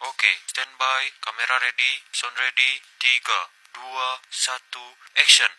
Oke, standby, kamera ready, sound ready, 3, 2, 1, action.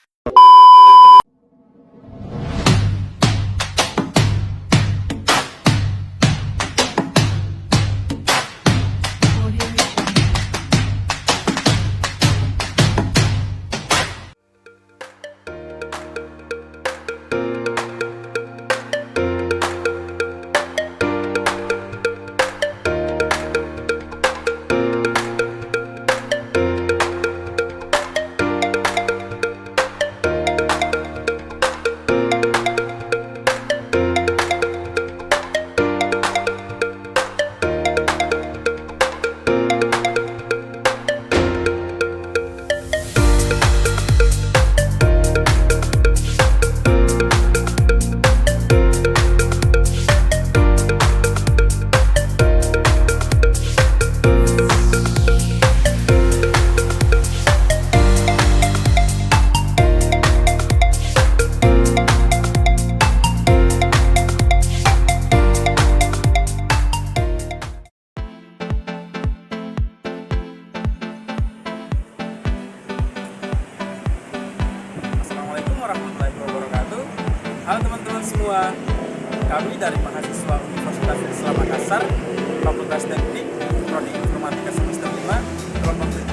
Assalamualaikum warahmatullahi wabarakatuh. Halo teman-teman semua, kami dari mahasiswa Universitas Islam Makassar, Fakultas Teknik, Prodi Informatika semester 5, kelompok 7.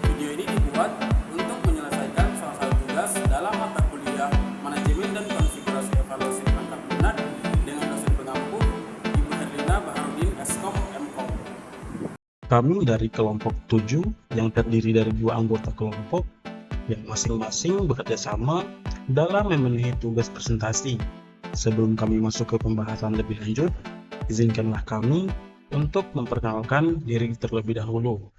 Video ini dibuat untuk menyelesaikan salah satu tugas dalam mata kuliah Manajemen dan Konfigurasi Evaluasi Perangkat Lunak dengan dosen pengampu Ibu Herlina Baharudin Eskom MKOM. Kami dari kelompok 7 yang terdiri dari 2 anggota kelompok yang masing-masing bekerja sama dalam memenuhi tugas presentasi. Sebelum kami masuk ke pembahasan lebih lanjut, izinkanlah kami untuk memperkenalkan diri terlebih dahulu.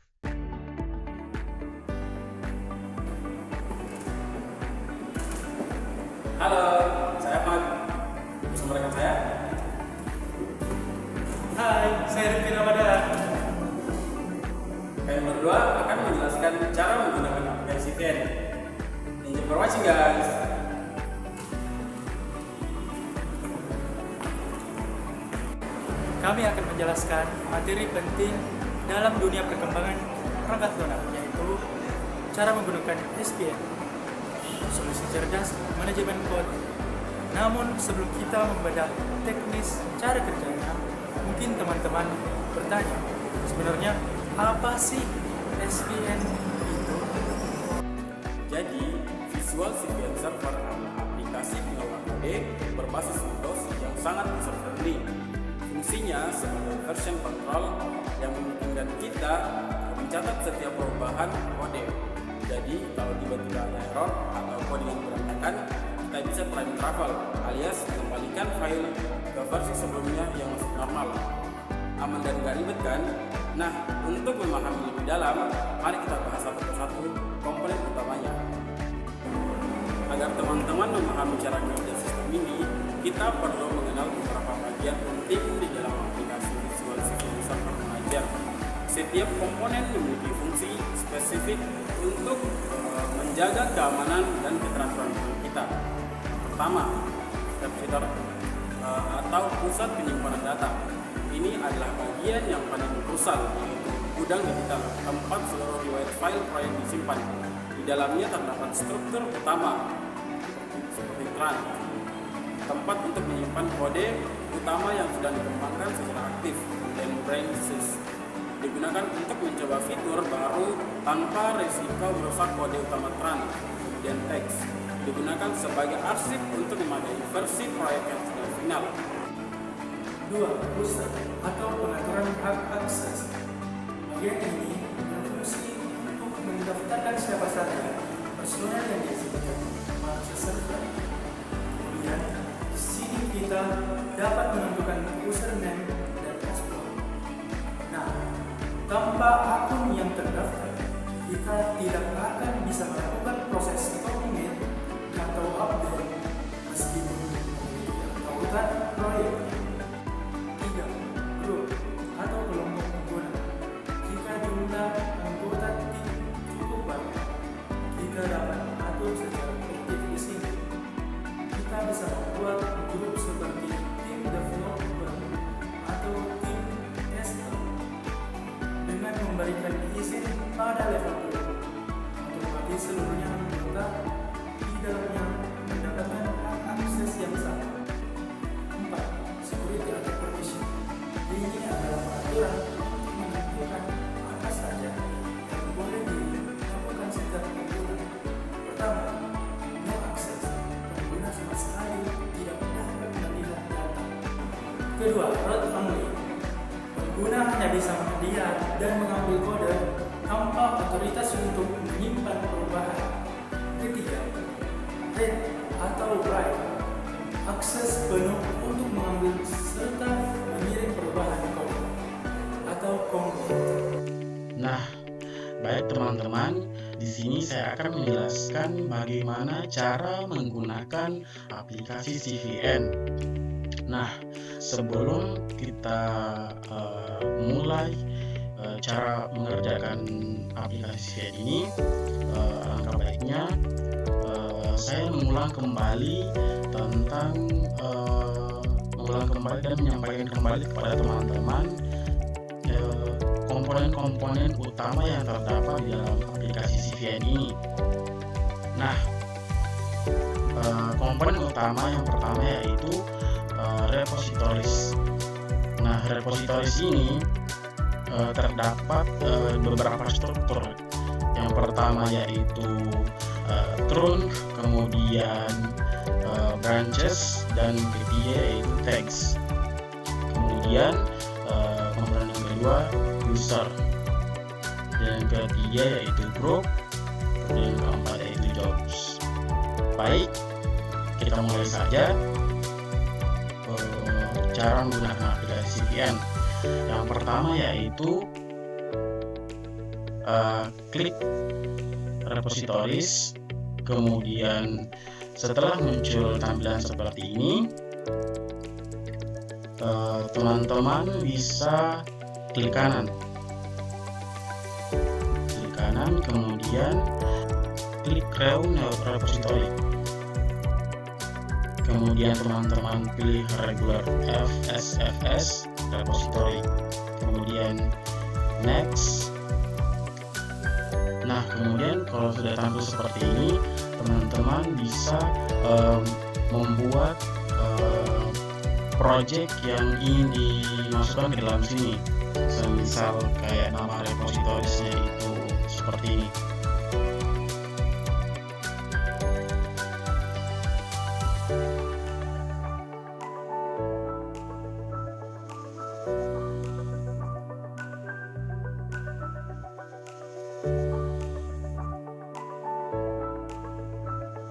Halo, saya Ahmad. Bersama rekan saya. Hai, saya Rifki Ramadan. Kalian berdua akan menjelaskan cara menggunakan aplikasi VN. Thank you for watching, guys. Kami akan menjelaskan materi penting dalam dunia perkembangan perangkat lunak, yaitu cara menggunakan SPN, solusi cerdas manajemen kode. Namun sebelum kita membedah teknis cara kerjanya, mungkin teman-teman bertanya, sebenarnya apa sih SPN itu? Jadi, Visual CVN Server adalah aplikasi pengelola kode berbasis Windows yang sangat user-friendly. Fungsinya sebagai version control yang memungkinkan kita mencatat setiap perubahan kode. Jadi, kalau tiba-tiba ada error atau kode yang berantakan, kita bisa time travel alias mengembalikan file ke versi sebelumnya yang masih normal. Aman dan gak ribet kan? Nah, untuk memahami lebih dalam, mari kita bahas satu persatu komponen utamanya. Agar teman-teman memahami cara kerja sistem ini, kita perlu mengenal beberapa bagian penting di dalam aplikasi Visual CVN Server Manager. Setiap komponen memiliki fungsi spesifik untuk menjaga keamanan dan keteraturan kita. Pertama, repository atau pusat penyimpanan data. Ini adalah bagian yang paling krusial, yaitu gudang digital, tempat seluruh riwayat file proyek disimpan. Di dalamnya terdapat struktur utama seperti tran, tempat untuk menyimpan kode utama yang sudah dikembangkan secara aktif, dan branches digunakan untuk mencoba fitur baru tanpa risiko merusak kode utama tran. Kemudian teks digunakan sebagai arsip untuk memadai versi proyek yang sudah final. 2. Pusat atau pengaturan hak akses. Bagian ini berfungsi untuk mendaftarkan siapa saja personel yang diizinkan masuk server. Kemudian, di sini kita dapat menentukan username dan password. Nah, tanpa akun yang terdaftar, kita tidak akan bisa melakukan proses commit atau update meskipun memiliki tautan proyek. Grup atau kelompok pengguna. Jika jumlah anggota tim cukup banyak, kita dapat mengatur secara efektif di sini. Kita bisa membuat grup seperti tim developer level 2, otomatis seluruhnya anggota di dalamnya mendapatkan akses yang sama. 4. Security atau permission. Ini adalah peraturan untuk menentukan apa saja yang boleh dilakukan setiap pengguna. Pertama, no access. Pengguna sama sekali tidak dapat melihat data. Kedua, root only. Pengguna hanya bisa melihat dan mengambil kode tanpa otoritas untuk menyimpan perubahan. Ketiga, read atau write. Akses penuh untuk mengambil serta mengirim perubahan kode atau komplain. Nah, baik teman-teman, di sini saya akan menjelaskan bagaimana cara menggunakan aplikasi CVN. Nah, sebelum kita mulai cara mengerjakan aplikasi CVN ini, alangkah baiknya saya mengulang kembali dan menyampaikan kembali kepada teman-teman komponen-komponen utama yang terdapat di dalam aplikasi CVN ini. Nah, komponen utama yang pertama yaitu repositories. Nah, repositories ini terdapat beberapa struktur. Yang pertama yaitu trunk, kemudian branches, dan ketiga yaitu tags. Kemudian komponen yang kedua user, dan yang ketiga yaitu group, dan yang keempat yaitu jobs. Baik, kita mulai saja cara menggunakan aplikasi CVN. Yang pertama yaitu klik repositories, kemudian setelah muncul tampilan seperti ini, teman-teman bisa klik kanan, kemudian klik Create New Repository. Kemudian teman-teman pilih regular FSFS repository, kemudian next. Nah, kemudian kalau sudah tampil seperti ini, teman-teman bisa membuat project yang ingin dimasukkan ke dalam sini. Misal kayak nama repositoriesnya itu seperti ini.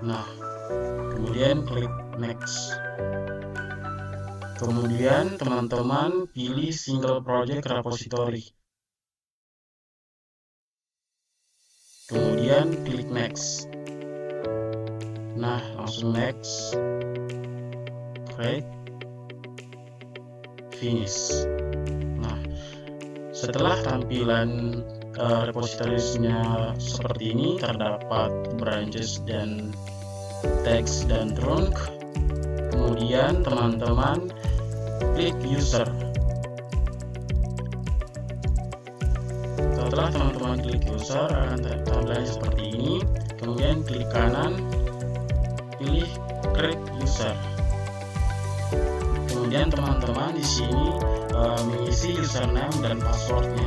Nah, kemudian klik next. Kemudian teman-teman pilih single project repository. Kemudian klik next. Nah, langsung next. Create. Finish. Nah, setelah tampilan repositoriesnya seperti ini, terdapat branches dan tags dan trunk. Kemudian teman-teman klik user. Setelah teman-teman klik user, akan tampilannya seperti ini. Kemudian klik kanan, pilih create user. Kemudian teman-teman di sini mengisi username dan passwordnya.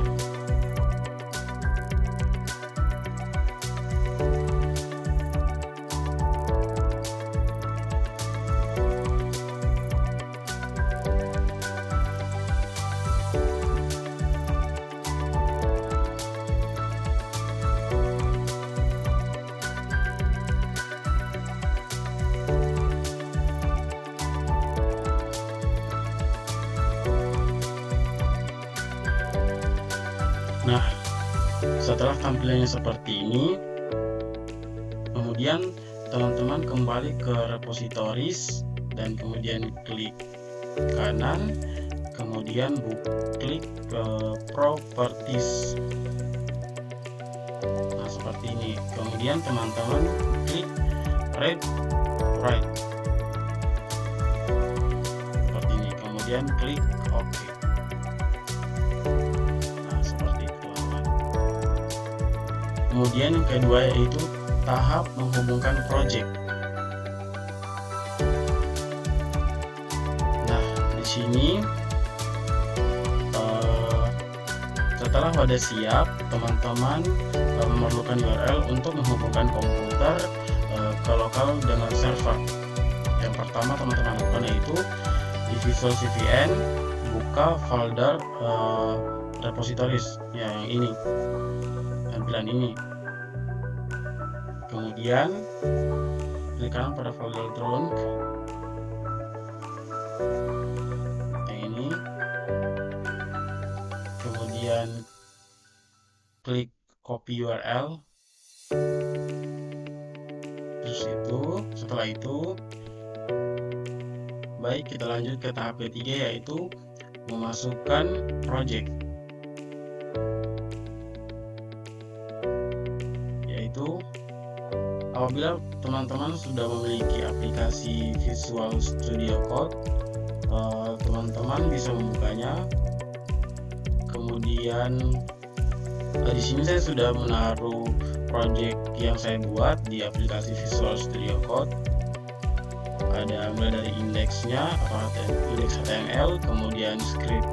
Nah, setelah tampilannya seperti ini, kemudian teman-teman kembali ke repositories dan kemudian klik kanan, kemudian klik ke properties. Nah, seperti ini. Kemudian teman-teman klik read write. Seperti ini. Kemudian klik OK. Kemudian yang kedua yaitu tahap menghubungkan project. Nah, di sini setelah pada siap, teman-teman memerlukan URL untuk menghubungkan komputer ke lokal dengan server. Yang pertama teman-teman lakukan yaitu di Visual CVN, buka folder repositories yang ini, tampilan ini. Kemudian klik kanan pada folder drone yang ini. Kemudian klik copy URL. Terus setelah itu baik, kita lanjut ke tahap ketiga yaitu memasukkan project. Yaitu apabila teman-teman sudah memiliki aplikasi Visual Studio Code, teman-teman bisa membukanya. Kemudian di sini saya sudah menaruh project yang saya buat di aplikasi Visual Studio Code. Ada mulai dari indeksnya, indeks HTML, kemudian script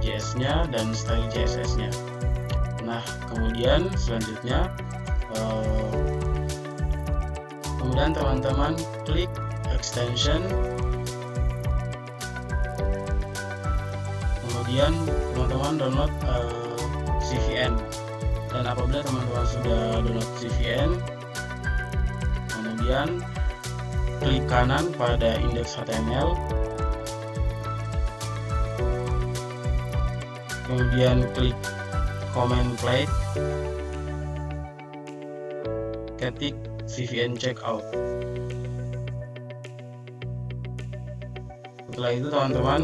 JS-nya dan style CSS-nya. Nah, kemudian selanjutnya kemudian teman-teman klik extension. Kemudian teman-teman download CVN, dan apabila teman-teman sudah download CVN, kemudian klik kanan pada indeks HTML, kemudian klik comment plate, ketik CVN checkout. Setelah itu teman-teman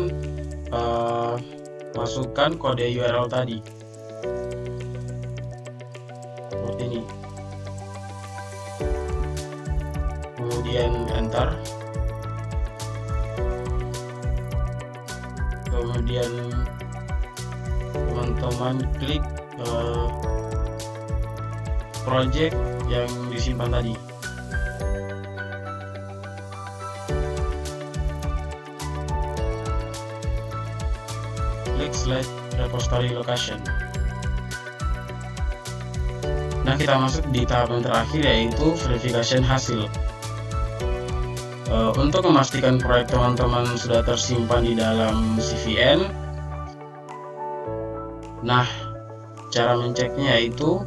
masukkan kode URL tadi seperti ini, kemudian enter, kemudian teman-teman klik project yang disimpan tadi. Klik select repository location. Nah, kita masuk di tahap yang terakhir yaitu verification hasil. Untuk memastikan proyek teman-teman sudah tersimpan di dalam CVN, nah, cara menceknya yaitu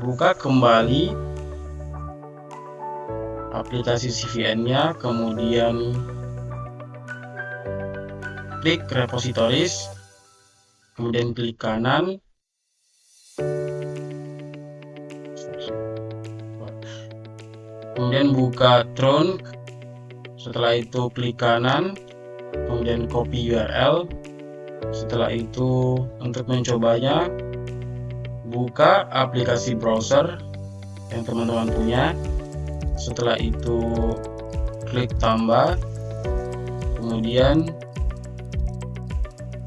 buka kembali aplikasi CVN-nya, kemudian klik repositories, kemudian klik kanan, kemudian buka Tron. Setelah itu klik kanan, kemudian copy URL. Setelah itu untuk mencobanya, buka aplikasi browser yang teman-teman punya. Setelah itu klik tambah, kemudian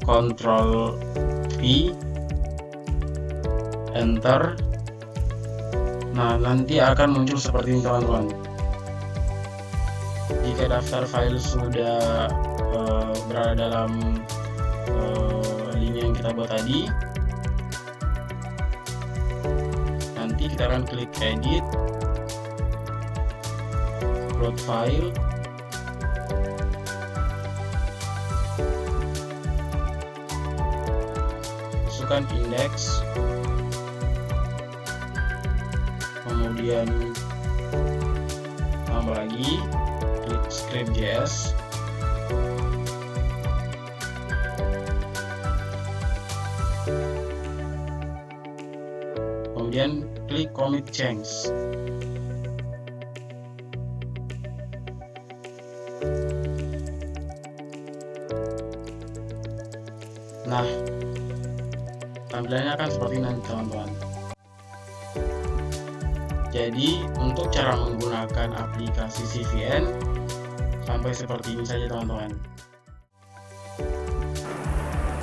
Ctrl V, enter. Nah, nanti akan muncul seperti ini teman-teman. Jika daftar file sudah berada dalam link yang kita buat tadi, nanti kita akan klik edit, upload file, masukkan indeks, kemudian tambah lagi, klik script JS, kemudian klik commit change. Nah, tampilannya akan seperti ini teman-teman. Jadi untuk cara menggunakan aplikasi CVN sampai seperti ini saja teman-teman.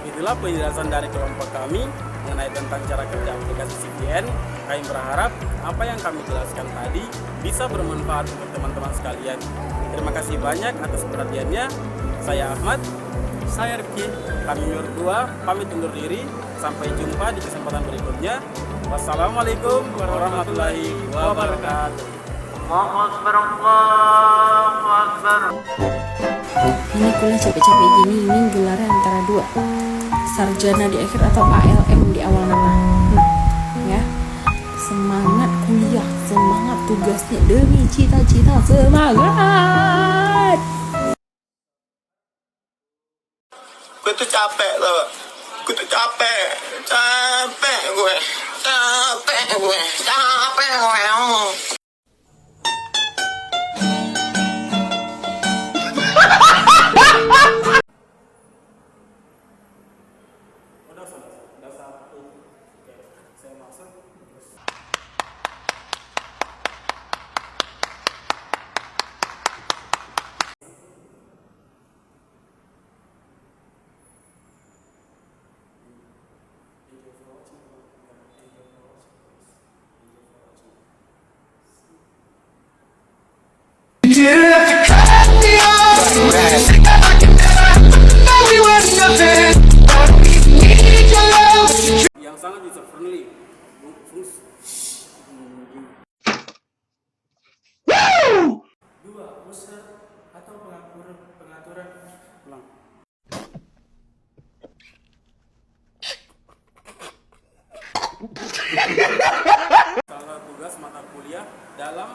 Itulah penjelasan dari kelompok kami. mengenai tentang cara kerja aplikasi CVN. Kami berharap apa yang kami jelaskan tadi bisa bermanfaat untuk teman-teman sekalian. Terima kasih banyak atas perhatiannya. Saya Ahmad. Saya Rifki. Kami berdua pamit undur diri. Sampai jumpa di kesempatan berikutnya. Wassalamualaikum warahmatullahi wabarakatuh. Ini kuliah capek-capek gini, ini gelarnya antara dua, sarjana di akhir atau ALM di awal nama. Ya, semangat kuliah, semangat tugasnya, demi cita-cita, semangat. Gue tuh capek loh. Gue tuh capek gue. Yang sangat user friendly. Dua, user atau pengaturan Ulang. Salah tugas mata kuliah dalam